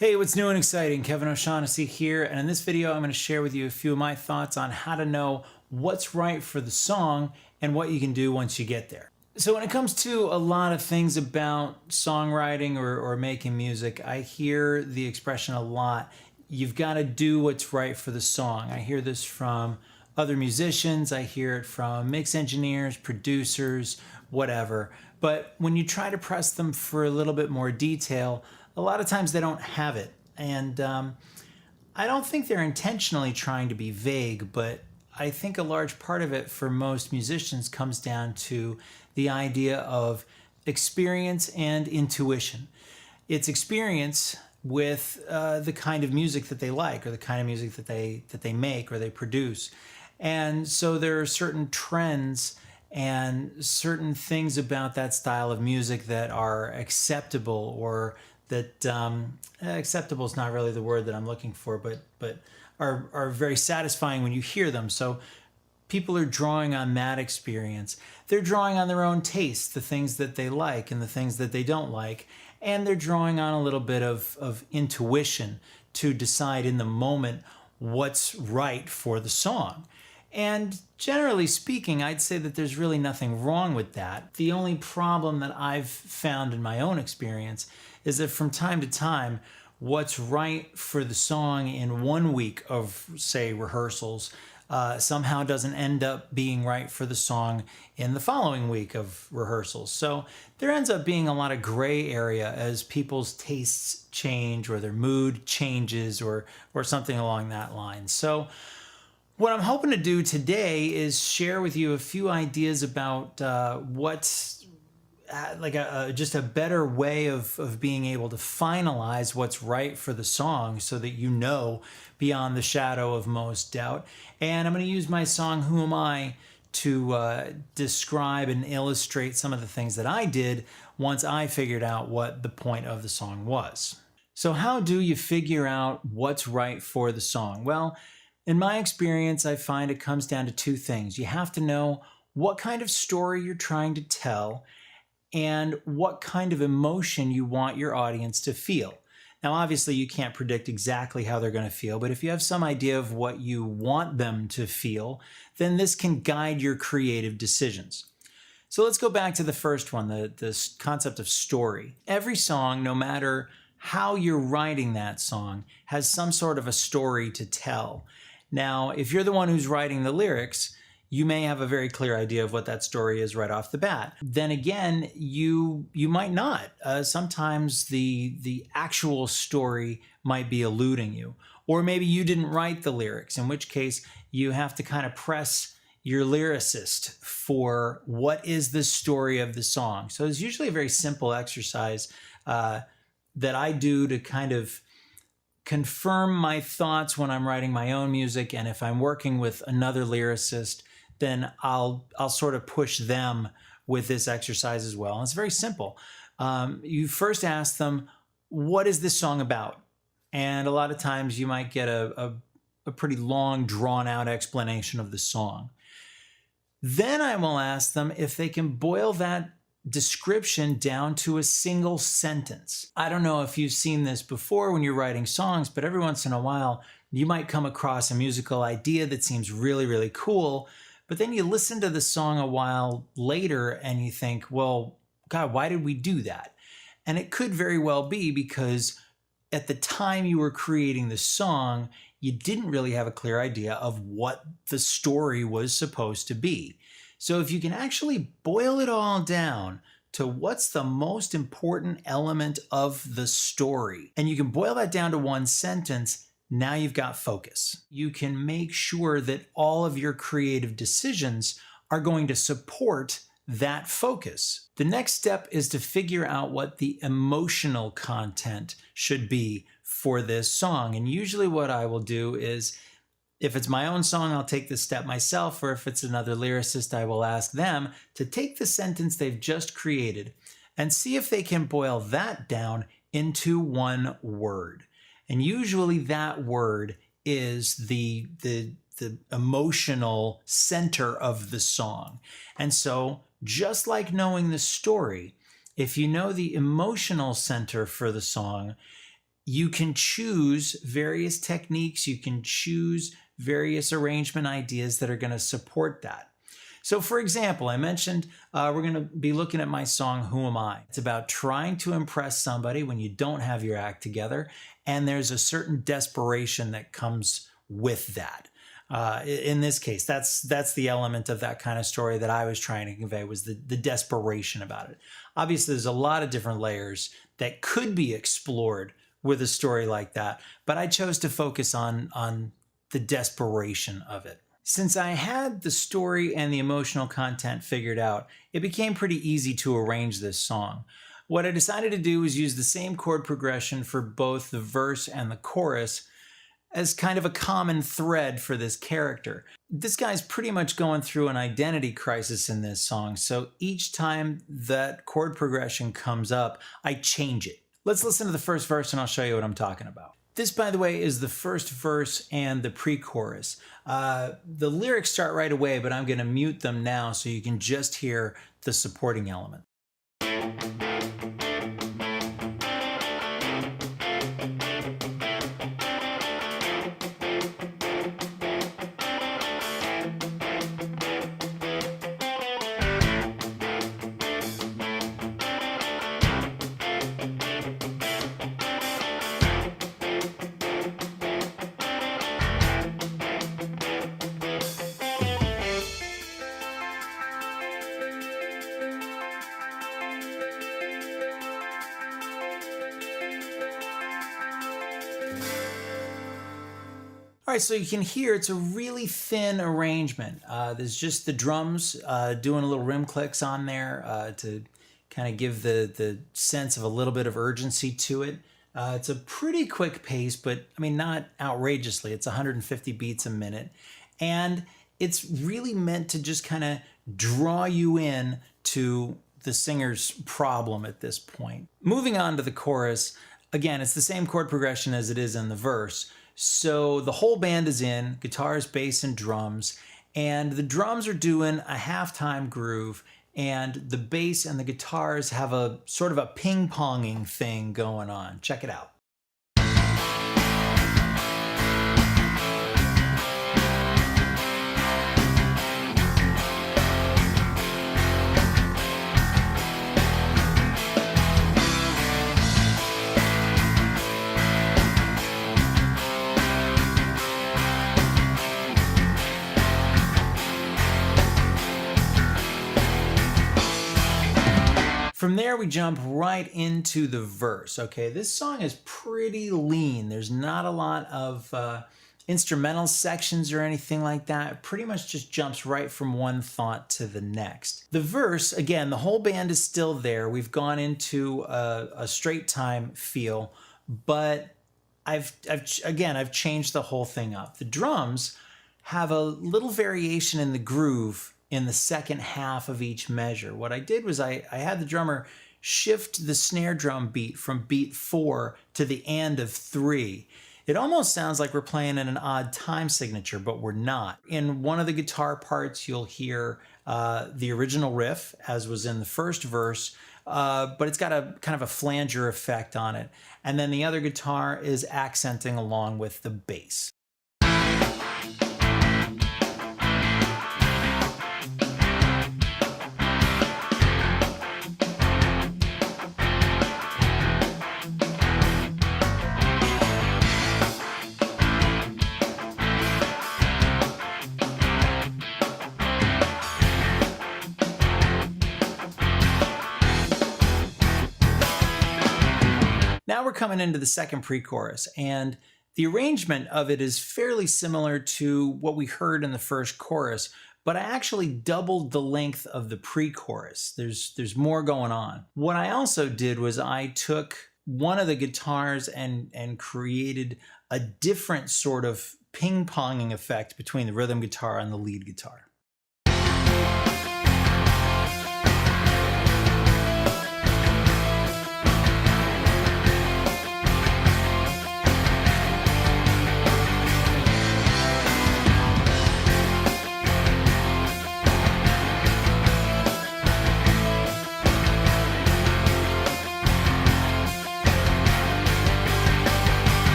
Hey, what's new and exciting? Kevin O'Shaughnessy here, and in this video I'm going to share with you a few of my thoughts on how to know what's right for the song and what you can do once you get there. So when it comes to a lot of things about songwriting or making music, I hear the expression a lot, you've got to do what's right for the song. I hear this from other musicians, I hear it from mix engineers, producers, whatever. But when you try to press them for a little bit more detail, a lot of times they don't have it. And I don't think they're intentionally trying to be vague, but I think a large part of it for most musicians comes down to the idea of experience and intuition. It's experience with the kind of music that they like, or the kind of music that they make or they produce. And so there are certain trends and certain things about that style of music that are acceptable, or that acceptable is not really the word that I'm looking for, but are very satisfying when you hear them. So people are drawing on that experience. They're drawing on their own taste, the things that they like and the things that they don't like, and they're drawing on a little bit of intuition to decide in the moment what's right for the song. And generally speaking, I'd say that there's really nothing wrong with that. The only problem that I've found in my own experience is that from time to time, what's right for the song in 1 week of, say, rehearsals somehow doesn't end up being right for the song in the following week of rehearsals. So there ends up being a lot of gray area as people's tastes change, or their mood changes, or something along that line. So what I'm hoping to do today is share with you a few ideas about what's just a better way of being able to finalize what's right for the song, so that you know beyond the shadow of most doubt. And I'm going to use my song Who Am I to describe and illustrate some of the things that I did once I figured out what the point of the song was. So how do you figure out what's right for the song? Well, in my experience, I find it comes down to two things. You have to know what kind of story you're trying to tell and what kind of emotion you want your audience to feel. Now, obviously, you can't predict exactly how they're going to feel, but if you have some idea of what you want them to feel, then this can guide your creative decisions. So let's go back to the first one, this concept of story. Every song, no matter how you're writing that song, has some sort of a story to tell. Now, if you're the one who's writing the lyrics, you may have a very clear idea of what that story is right off the bat. Then again, you might not. Sometimes the actual story might be eluding you. Or maybe you didn't write the lyrics, in which case you have to kind of press your lyricist for what is the story of the song. So it's usually a very simple exercise that I do to kind of confirm my thoughts when I'm writing my own music. And if I'm working with another lyricist, then I'll sort of push them with this exercise as well. And it's very simple. You first ask them, what is this song about? And a lot of times you might get a pretty long, drawn-out explanation of the song. Then I will ask them if they can boil that description down to a single sentence. I don't know if you've seen this before when you're writing songs, but every once in a while, you might come across a musical idea that seems really, really cool, but then you listen to the song a while later and you think, well, God, why did we do that? And it could very well be because at the time you were creating the song, you didn't really have a clear idea of what the story was supposed to be. So if you can actually boil it all down to what's the most important element of the story, and you can boil that down to one sentence, now you've got focus. You can make sure that all of your creative decisions are going to support that focus. The next step is to figure out what the emotional content should be for this song. And usually what I will do is, if it's my own song, I'll take this step myself, or if it's another lyricist, I will ask them to take the sentence they've just created and see if they can boil that down into one word. And usually that word is the emotional center of the song. And so just like knowing the story, if you know the emotional center for the song, you can choose various techniques, you can choose various arrangement ideas that are going to support that. So for example, I mentioned we're going to be looking at my song, Who Am I? It's about trying to impress somebody when you don't have your act together, and there's a certain desperation that comes with that. In this case, that's the element of that kind of story that I was trying to convey, was the desperation about it. Obviously, there's a lot of different layers that could be explored with a story like that, but I chose to focus on the desperation of it. Since I had the story and the emotional content figured out, it became pretty easy to arrange this song. What I decided to do was use the same chord progression for both the verse and the chorus as kind of a common thread for this character. This guy's pretty much going through an identity crisis in this song, so each time that chord progression comes up, I change it. Let's listen to the first verse and I'll show you what I'm talking about. This, by the way, is the first verse and the pre-chorus. The lyrics start right away, but I'm going to mute them now so you can just hear the supporting element. All right, so you can hear it's a really thin arrangement. There's just the drums doing a little rim clicks on there to kind of give the sense of a little bit of urgency to it. It's a pretty quick pace, but I mean, not outrageously. It's 150 beats a minute. And it's really meant to just kind of draw you in to the singer's problem at this point. Moving on to the chorus, again, it's the same chord progression as it is in the verse. So the whole band is in, guitars, bass, and drums, and the drums are doing a halftime groove, and the bass and the guitars have a sort of a ping-ponging thing going on. Check it out. From there, we jump right into the verse. Okay, this song is pretty lean. There's not a lot of instrumental sections or anything like that. It pretty much just jumps right from one thought to the next. The verse, again, the whole band is still there. We've gone into a straight time feel, but I've changed the whole thing up. The drums have a little variation in the groove in the second half of each measure. What I did was I had the drummer shift the snare drum beat from beat 4 to the end of 3. It almost sounds like we're playing in an odd time signature, but we're not. In one of the guitar parts, you'll hear the original riff, as was in the first verse, but it's got a kind of a flanger effect on it. And then the other guitar is accenting along with the bass. Now we're coming into the second pre-chorus, and the arrangement of it is fairly similar to what we heard in the first chorus, but I actually doubled the length of the pre-chorus. There's more going on. What I also did was I took one of the guitars and created a different sort of ping-ponging effect between the rhythm guitar and the lead guitar.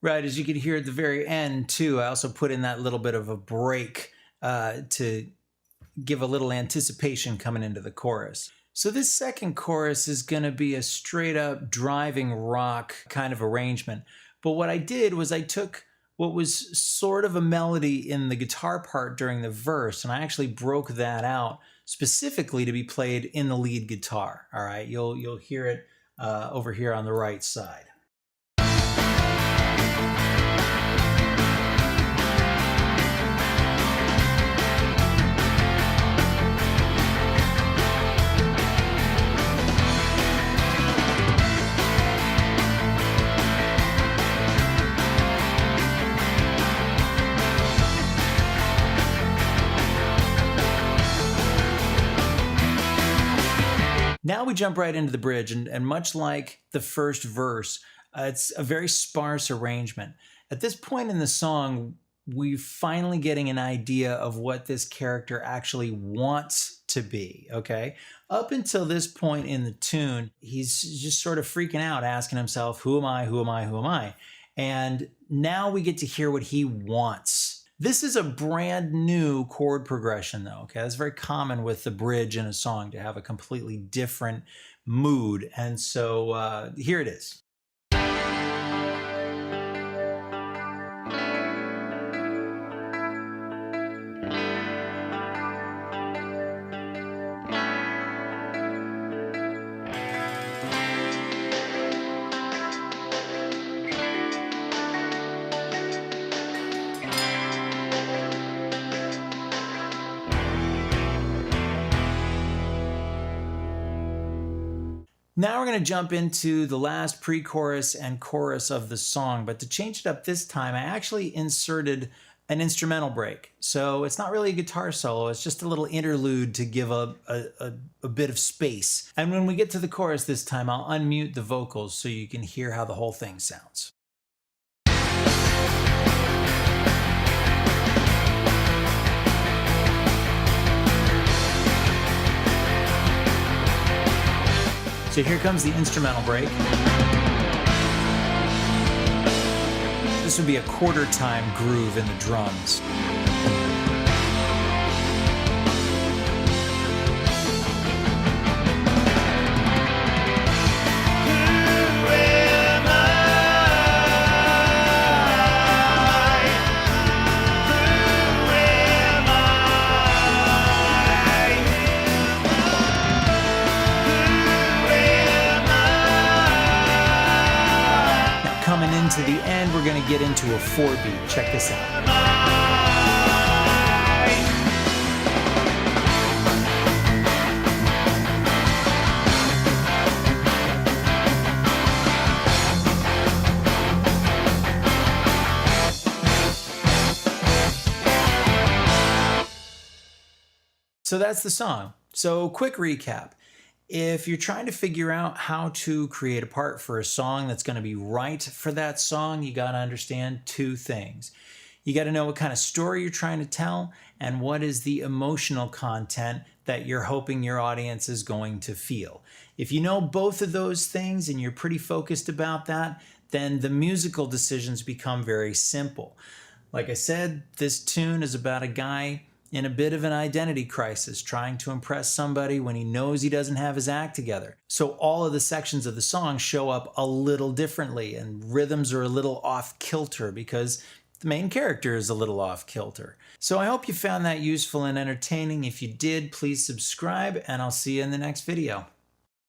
Right, as you can hear at the very end too, I also put in that little bit of a break to give a little anticipation coming into the chorus. So this second chorus is going to be a straight up driving rock kind of arrangement. But what I did was I took what was sort of a melody in the guitar part during the verse, and I actually broke that out specifically to be played in the lead guitar. All right, you'll hear it over here on the right side. Now we jump right into the bridge, and much like the first verse, it's a very sparse arrangement. At this point in the song, we're finally getting an idea of what this character actually wants to be, okay? Up until this point in the tune, he's just sort of freaking out, asking himself, who am I, who am I, who am I? And now we get to hear what he wants. This is a brand new chord progression though, okay? That's very common with the bridge in a song to have a completely different mood. And so here it is. Now we're going to jump into the last pre-chorus and chorus of the song, but to change it up this time, I actually inserted an instrumental break. So it's not really a guitar solo, it's just a little interlude to give a bit of space. And when we get to the chorus this time, I'll unmute the vocals so you can hear how the whole thing sounds. So here comes the instrumental break. This would be a quarter time groove in the drums. Coming into the end, we're going to get into a 4-beat. Check this out. So that's the song. So quick recap. If you're trying to figure out how to create a part for a song that's going to be right for that song, you got to understand two things. You got to know what kind of story you're trying to tell and what is the emotional content that you're hoping your audience is going to feel. If you know both of those things and you're pretty focused about that, then the musical decisions become very simple. Like I said, this tune is about a guy in a bit of an identity crisis, trying to impress somebody when he knows he doesn't have his act together. So all of the sections of the song show up a little differently, and rhythms are a little off kilter because the main character is a little off kilter. So I hope you found that useful and entertaining. If you did, please subscribe, and I'll see you in the next video.